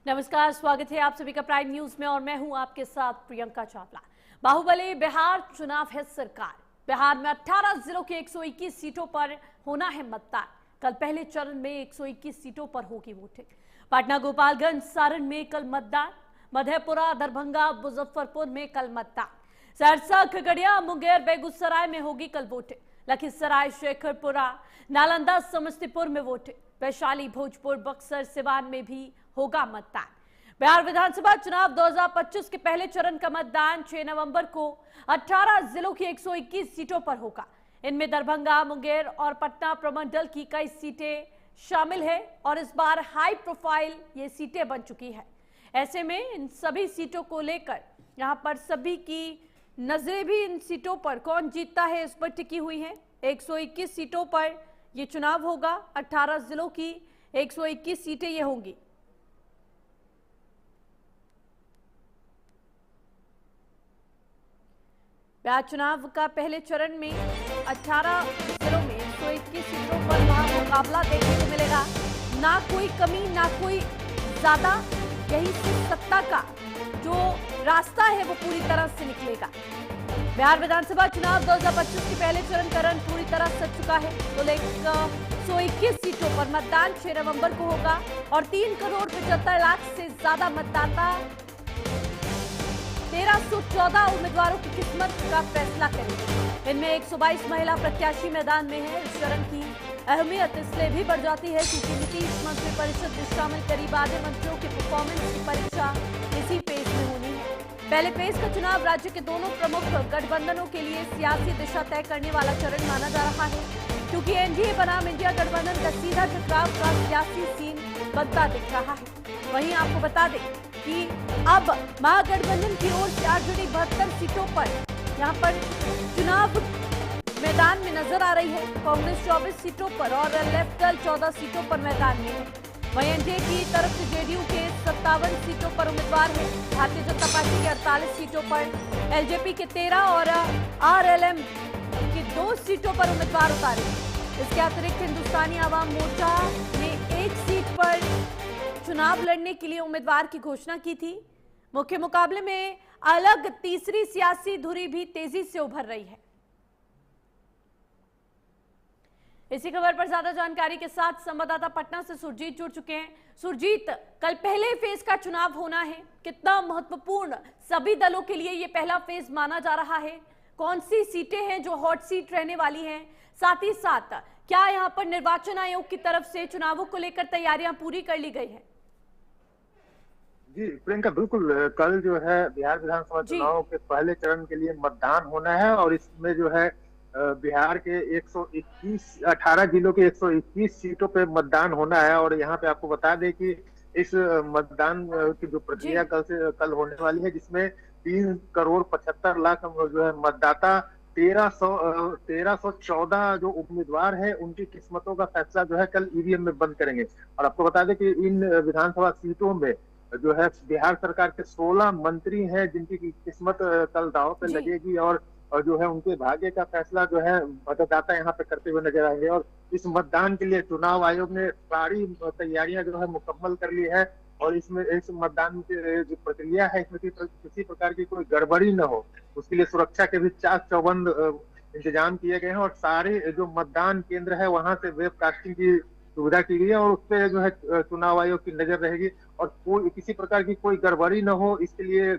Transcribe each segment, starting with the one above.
नमस्कार, स्वागत है आप सभी का प्राइम न्यूज में और मैं हूं आपके साथ प्रियंका चावला। बाहुबली बिहार चुनाव है सरकार। बिहार में 18 जिलों के 121 सीटों पर होना है मतदान। कल पहले चरण में 121 सीटों पर होगी वोटिंग। पटना, गोपालगंज, सारण में कल मतदान। मधेपुरा, दरभंगा, मुजफ्फरपुर में कल मतदान। सहरसा, खगड़िया, मुंगेर, बेगूसराय में होगी कल वोटिंग। लखीसराय, शेखरपुरा, नालंदा, समस्तीपुर में वोटिंग। वैशाली, भोजपुर, बक्सर, सिवान में भी होगा मतदान। बिहार विधानसभा चुनाव 2025 के पहले चरण का मतदान 6 नवंबर को 18 जिलों की 121 सीटों पर होगा। इनमें दरभंगा, मुंगेर और पटना प्रमंडल की कई सीटें शामिल है और इस बार हाई प्रोफाइल ये सीटें बन चुकी है। ऐसे में इन सभी सीटों को लेकर यहाँ पर सभी की नजरें भी इन सीटों पर कौन जीतता है इस पर टिकी हुई है। 121 सीटों पर ये चुनाव होगा। 18 जिलों की 121 सीटें ये होंगी। बिहार चुनाव का पहले चरण में 18 जिलों में 121 सीटों पर वहां मुकाबला देखने को मिलेगा। ना कोई कमी ना कोई ज्यादा। यही से सत्ता का जो रास्ता है वो पूरी तरह से निकलेगा। बिहार विधानसभा चुनाव 2025 के पहले चरण का रन पूरी तरह सज चुका है। तो 121 सीटों पर मतदान 6 नवंबर को होगा और 3 करोड़ 75 लाख से ज्यादा मतदाता 1314 उम्मीदवारों की किस्मत का फैसला करेंगे। इनमें 122 महिला प्रत्याशी मैदान में है। इस चरण की अहमियत इसलिए भी बढ़ जाती है क्योंकि नीतीश मंत्रिपरिषद में शामिल करीब आधे मंत्रियों की परफॉर्मेंस की परीक्षा इसी फेज में होनी है। पहले फेज का चुनाव राज्य के दोनों प्रमुख गठबंधनों के लिए सियासी दिशा तय करने वाला चरण माना जा रहा है, क्योंकि एनडीए बनाम इंडिया गठबंधन का सीधा टकराव का सियासी सीन बनता दिख रहा है। वहीं आपको बता दें कि अब महागठबंधन की ओर से आरजेडी 72 सीटों पर यहाँ पर चुनाव मैदान में नजर आ रही है। कांग्रेस 24 सीटों पर और लेफ्ट दल 14 सीटों पर मैदान में है। वहीं एनडीए की तरफ से जेडीयू के 57 सीटों पर उम्मीदवार है। भारतीय जनता पार्टी के 48 सीटों पर, एलजेपी के 13 और आरएलएम की 2 सीटों पर उम्मीदवार उतारे। इसके अतिरिक्त हिंदुस्तानी आवाम मोर्चा ने 1 सीट पर चुनाव लड़ने के लिए उम्मीदवार की घोषणा की थी। मुख्य मुकाबले में अलग तीसरी सियासी धुरी भी तेजी से उभर रही है। इसी खबर पर ज्यादा जानकारी के साथ संवाददाता पटना से सुरजीत जुड़ चुके हैं। सुरजीत, कल पहले फेज का चुनाव होना है, कितना महत्वपूर्ण सभी दलों के लिए ये पहला फेज माना जा रहा है? कौन सी सीटें हैं जो हॉट सीट रहने वाली हैं? साथ ही साथ क्या यहाँ पर निर्वाचन आयोग की तरफ से चुनावों को लेकर तैयारियां पूरी कर ली गई है? जी प्रियंका, बिल्कुल। कल जो है बिहार विधानसभा चुनाव के पहले चरण के लिए मतदान होना है और इसमें जो है बिहार के 18 जिलों के 121 सीटों पे मतदान होना है। और यहाँ पे आपको बता दें कि इस मतदान की जो प्रक्रिया कल होने वाली है, जिसमें 3 करोड़ 75 लाख जो है मतदाता 1314 जो उम्मीदवार है उनकी किस्मतों का फैसला जो है कल ईवीएम में बंद करेंगे। और आपको बता दें कि इन विधानसभा सीटों में जो है बिहार सरकार के 16 मंत्री हैं जिनकी किस्मत कल दांव पे लगेगी और जो है उनके भाग्य का फैसला जो है मतदाता यहाँ पे करते हुए नजर आएंगे। और इस मतदान के लिए चुनाव आयोग ने सारी तैयारियां जो है मुकम्मल कर ली है और इसमें इस मतदान की जो प्रक्रिया है इसमें किसी प्रकार की कोई गड़बड़ी न हो, उसके लिए सुरक्षा के भी चाक चौबंद इंतजाम किए गए हैं और सारे जो मतदान केंद्र है वहां से वेबकास्टिंग की सुविधा की गई है और उस पर जो है चुनाव आयोग की नजर रहेगी और कोई किसी प्रकार की कोई गड़बड़ी न हो, इसके लिए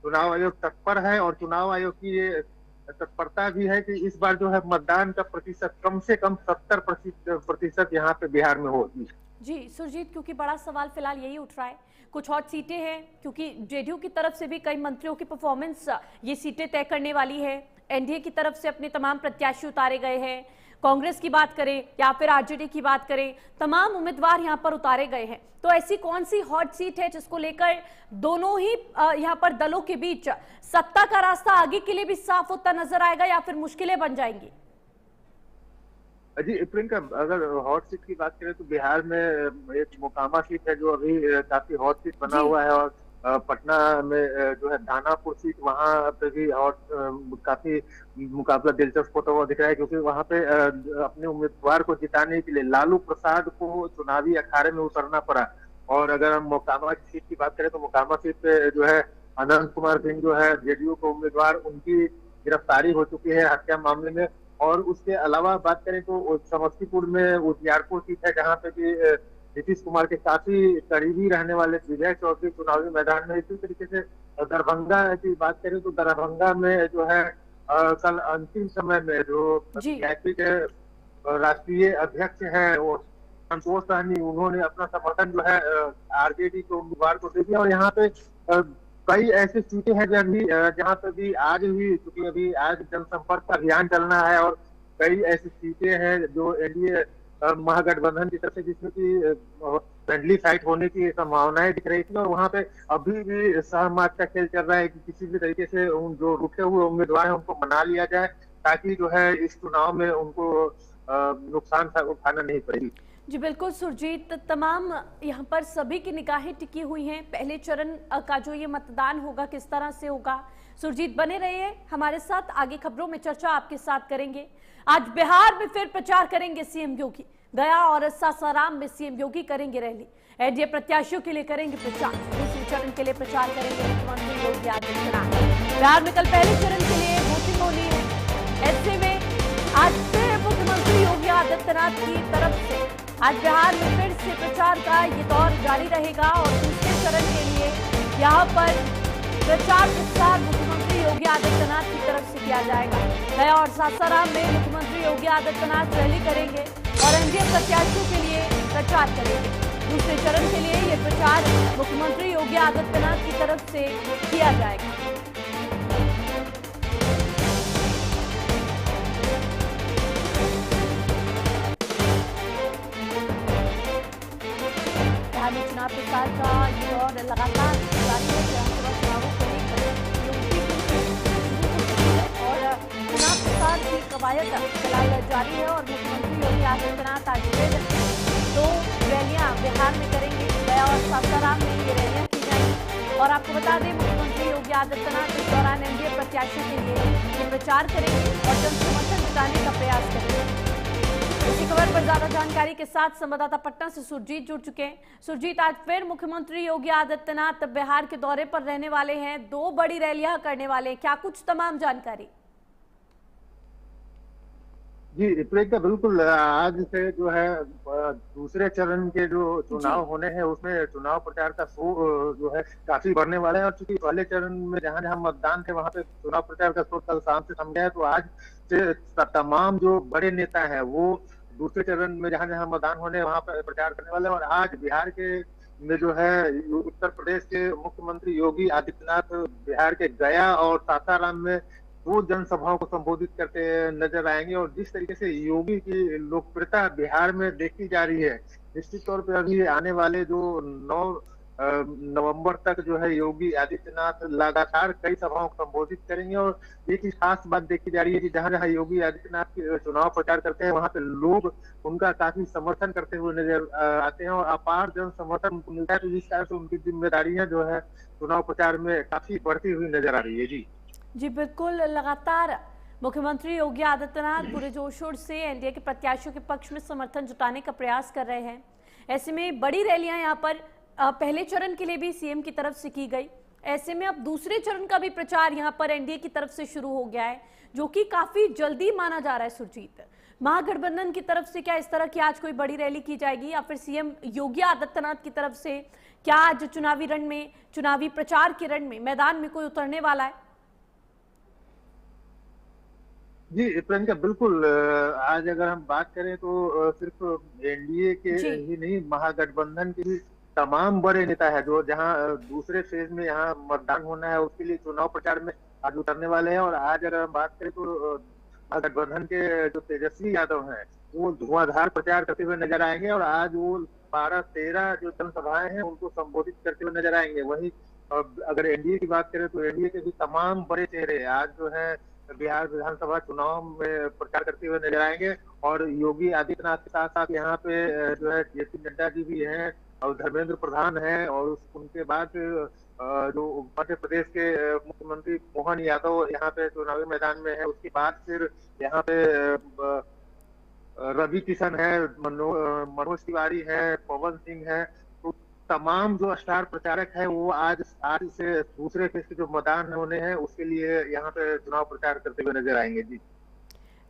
चुनाव आयोग तत्पर है। और चुनाव आयोग की ये तत्परता भी है कि इस बार जो है मतदान का प्रतिशत कम से कम 70% यहाँ पे बिहार में होगी। जी सुरजीत, क्योंकि बड़ा सवाल फिलहाल यही उठ रहा है, कुछ और सीटें हैं क्योंकि जेडीयू की तरफ से भी कई मंत्रियों की परफॉर्मेंस ये सीटें तय करने वाली है। एनडीए की तरफ से अपने तमाम प्रत्याशी उतारे गए हैं। कांग्रेस की बात करें या फिर आरजेडी की बात करें, तमाम उम्मीदवार यहाँ पर उतारे गए हैं। तो ऐसी कौन सी हॉट सीट है जिसको लेकर दोनों ही यहाँ पर दलों के बीच सत्ता का रास्ता आगे के लिए भी साफ होता नजर आएगा या फिर मुश्किलें बन जाएंगी? जी प्रियंका, अगर हॉट सीट की बात करें तो बिहार में एक मोकामा सीट है जो अभी काफी हॉट सीट बना हुआ है और पटना में जो है दानापुर सीट, वहां पे भी और काफी मुकाबला दिलचस्प होता हुआ दिख रहा है क्योंकि वहां पे अपने उम्मीदवार को जिताने के लिए लालू प्रसाद को चुनावी अखाड़े में उतरना पड़ा और अगर हम मोकामा की सीट की बात करें तो मोकामा सीट पे जो है अनंत कुमार सिंह जो है जेडीयू के उम्मीदवार, उनकी गिरफ्तारी हो चुकी है हत्या मामले में। और उसके अलावा बात करें तो समस्तीपुर में उजियारपुर सीट है, जहाँ पे भी नीतीश कुमार के काफी करीबी रहने वाले विजय चौधरी चुनावी मैदान में। इसी तरीके से दरभंगा की बात करें तो दरभंगा में जो है कल अंतिम समय में जो जी बीजेपी के राष्ट्रीय अध्यक्ष हैं वो संतोष सहनी, उन्होंने अपना समर्थन जो है आरजेडी के उम्मीदवार को दे दिया। और यहाँ पे कई ऐसी सीटें हैं जहाँ पे भी आज भी, क्योंकि अभी आज जनसंपर्क का अभियान चलना है, और कई ऐसी सीटें हैं जो एनडीए महागठबंधन की तरफ से, जिसमें की फ्रेंडली फाइट होने की संभावनाएं दिख रही थी। और वहाँ पे अभी भी सहमार्ग का खेल चल रहा है कि किसी भी तरीके से उन जो रुके हुए उम्मीदवार हैं उनको मना लिया जाए, ताकि जो है इस चुनाव में उनको नुकसान उठाना नहीं पड़ेगी। जी बिल्कुल सुरजीत, तमाम यहाँ पर सभी की निगाहें टिकी हुई हैं। पहले चरण का जो ये मतदान होगा किस तरह से होगा। सुरजीत बने रहिए हमारे साथ, आगे खबरों में चर्चा आपके साथ करेंगे। आज बिहार में फिर प्रचार करेंगे सीएम योगी, गया और सासाराम में सीएम योगी करेंगे रैली। एनडीए प्रत्याशियों के लिए करेंगे प्रचार, दूसरे चरण के लिए प्रचार करेंगे मुख्यमंत्री योगी आदित्यनाथ। बिहार में कल पहले चरण के लिए वोटिंग होनी है। ऐसे में आज फिर मुख्यमंत्री योगी आदित्यनाथ की तरफ से आज बिहार में फिर से प्रचार का ये दौर जारी रहेगा और दूसरे चरण के लिए यहाँ पर प्रचार प्रसार मुख्यमंत्री योगी आदित्यनाथ की तरफ से किया जाएगा। गया और सासाराम में मुख्यमंत्री योगी आदित्यनाथ रैली करेंगे और एनडीए प्रत्याशियों के लिए प्रचार करेंगे। दूसरे चरण के लिए ये प्रचार मुख्यमंत्री योगी आदित्यनाथ की तरफ से किया जाएगा। चुनाव प्रचार का ये दौर लगातार जारी है। विधानसभा चुनावों को लेकर और चुनाव प्रचार की कवायद फिलहाल जारी है और मुख्यमंत्री योगी आदित्यनाथ आज फिर 2 रैलियां बिहार में करेंगे। गया और सासाराम में ये रैलियां की जाएंगी। और आपको बता दें मुख्यमंत्री योगी आदित्यनाथ इस दौरान एनडीए प्रत्याशियों के लिए ये प्रचार करेंगे और जन समर्थन जुटाने का प्रयास करेंगे। इसी खबर पर ज्यादा जानकारी के साथ संवाददाता पटना से सुरजीत जुड़ चुके हैं। सुरजीत, आज फिर मुख्यमंत्री योगी आदित्यनाथ बिहार के दौरे पर रहने वाले हैं, 2 बड़ी रैलियां करने वाले हैं, क्या कुछ तमाम जानकारी? जी प्रियंका, बिल्कुल आज से जो है दूसरे चरण के जो चुनाव होने हैं उसमें चुनाव प्रचार का शोर जो है काफी बढ़ने वाला है। और चूंकि पहले चरण में जहां जहां मतदान थे वहां पे चुनाव प्रचार का शोर कल शाम से थम गया है, तो आज से तमाम जो बड़े नेता हैं वो दूसरे चरण में जहां जहां मतदान होने वहां पर प्रचार करने वाले हैं। और आज बिहार के में जो है उत्तर प्रदेश के मुख्यमंत्री योगी आदित्यनाथ बिहार के गया और सासाराम में 2 जनसभाओं को संबोधित करते नजर आएंगे। और जिस तरीके से योगी की लोकप्रियता बिहार में देखी जा रही है, निश्चित तौर पर अभी आने वाले जो 9 नवंबर तक जो है योगी आदित्यनाथ लगातार कई सभाओं को संबोधित करेंगे। और एक ही खास बात देखी जा रही है कि जहां जहां योगी आदित्यनाथ के चुनाव प्रचार करते हैं वहां पे लोग उनका काफी समर्थन करते हुए नजर आते हैं और अपार जन समर्थन उनको मिलता है। तो जिस तरह से उनकी जिम्मेदारियां जो है चुनाव प्रचार में काफी बढ़ती हुई नजर आ रही है। जी बिल्कुल, लगातार मुख्यमंत्री योगी आदित्यनाथ पूरे जोर शोर से एनडीए के प्रत्याशियों के पक्ष में समर्थन जुटाने का प्रयास कर रहे हैं। ऐसे में बड़ी रैलियां यहाँ पर पहले चरण के लिए भी सीएम की तरफ से की गई। ऐसे में अब दूसरे चरण का भी प्रचार यहाँ पर एनडीए की तरफ से शुरू हो गया है, जो कि काफी जल्दी माना जा रहा है। सुरजीत, महागठबंधन की तरफ से क्या इस तरह की आज कोई बड़ी रैली की जाएगी या फिर सीएम योगी आदित्यनाथ की तरफ से क्या आज चुनावी रण में, चुनावी प्रचार के रण में मैदान में कोई उतरने वाला है? जी प्रियंका, बिल्कुल आज अगर हम बात करें तो सिर्फ एनडीए के ही नहीं, महागठबंधन के भी तमाम बड़े नेता है जो जहां दूसरे फेज में यहाँ मतदान होना है उसके लिए चुनाव प्रचार में आज उतरने वाले हैं। और आज अगर हम बात करें तो महागठबंधन के जो तेजस्वी यादव हैं वो धुआंधार प्रचार करते हुए नजर आएंगे। और आज वो 12-13 जो जनसभाएं हैं उनको संबोधित करते हुए नजर आएंगे। वहीं अगर एनडीए की बात करें तो एनडीए के भी तमाम बड़े चेहरे आज जो है बिहार विधानसभा चुनाव में प्रचार करते हुए नजर आएंगे। और योगी आदित्यनाथ के साथ साथ यहाँ पे जो है जेपी नड्डा जी भी हैं और धर्मेंद्र प्रधान हैं। और उनके बाद जो मध्य प्रदेश के मुख्यमंत्री मोहन यादव यहाँ पे चुनावी मैदान में है। उसके बाद फिर यहाँ पे रवि किशन है, मनोज तिवारी है, पवन सिंह है। तो तमाम जो स्टार प्रचारक है वो आज आज से दूसरे फेज के जो मतदान होने हैं उसके लिए यहाँ पे चुनाव प्रचार करते हुए नजर आएंगे। जी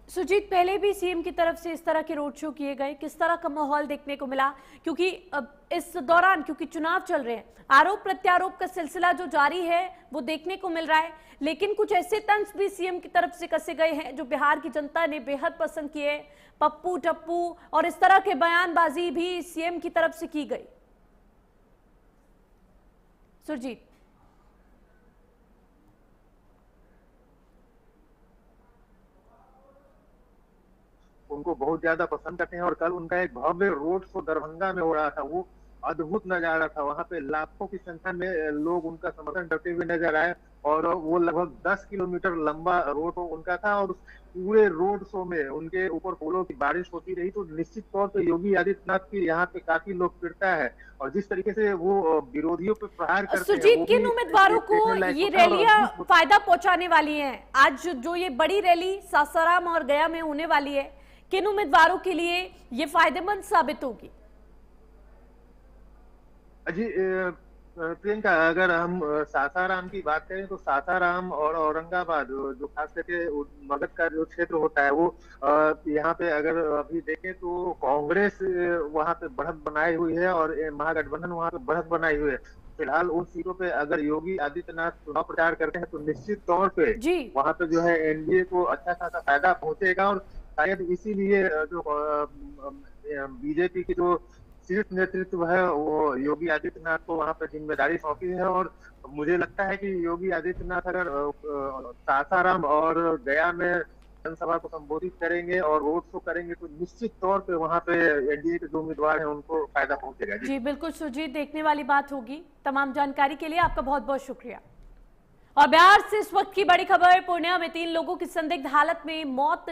सुजीत, पहले भी सीएम की तरफ से इस तरह के रोड शो किए गए, किस तरह का माहौल देखने को मिला? क्योंकि अब इस दौरान क्योंकि चुनाव चल रहे हैं, आरोप प्रत्यारोप का सिलसिला जो जारी है वो देखने को मिल रहा है, लेकिन कुछ ऐसे तंज भी सीएम की तरफ से कसे गए हैं जो बिहार की जनता ने बेहद पसंद किए। पप्पू टप्पू और इस तरह के बयानबाजी भी सीएम की तरफ से की गई। सुरजीत, उनको बहुत ज्यादा पसंद करते हैं और कल उनका एक भव्य रोड शो दरभंगा में हो रहा था, वो अद्भुत नजारा था। वहां पे लाखों की संख्या में लोग उनका समर्थन करते हुए नजर आए और वो लगभग 10 किलोमीटर लंबा रोड शो उनका था और पूरे रोड शो में उनके ऊपर फूलों की बारिश होती रही। तो निश्चित तौर पे योगी आदित्यनाथ की यहाँ पे काफी लोकप्रियता है और जिस तरीके से वो विरोधियों पे प्रहार करते हैं। सुरजीत, किन उम्मीदवारों को ये रैलियां फायदा पहुंचाने वाली हैं? आज जो ये बड़ी रैली सासाराम और गया में होने वाली है, किन उम्मीदवारों के लिए ये फायदेमंद साबित होगी? जी प्रियंका, अगर हम सासाराम की बात करें तो सासाराम और औरंगाबाद जो खास करके मगध का जो क्षेत्र होता है वो यहाँ पे अगर अभी देखें तो कांग्रेस वहाँ पे बढ़त बनाई हुई है और महागठबंधन वहाँ पे बढ़त बनाई हुई है। फिलहाल उन सीटों पे अगर योगी आदित्यनाथ चुनाव प्रचार करते हैं तो निश्चित तौर पे वहाँ पे जो है एनडीए को अच्छा खासा फायदा पहुंचेगा और शायद इसीलिए जो बीजेपी की जो शीर्ष नेतृत्व है वो योगी आदित्यनाथ को वहां पर जिम्मेदारी सौंपी है और मुझे लगता है कि योगी आदित्यनाथ अगर सासाराम और गया में जनसभा को संबोधित करेंगे और रोड शो करेंगे तो निश्चित तौर पे वहां पे एनडीए के जो उम्मीदवार हैं उनको फायदा पहुंचेगा। जी बिल्कुल सुरजीत, देखने वाली बात होगी। तमाम जानकारी के लिए आपका बहुत बहुत शुक्रिया। और बिहार से इस वक्त की बड़ी खबर, पूर्णिया में 3 लोगों की संदिग्ध हालत में मौत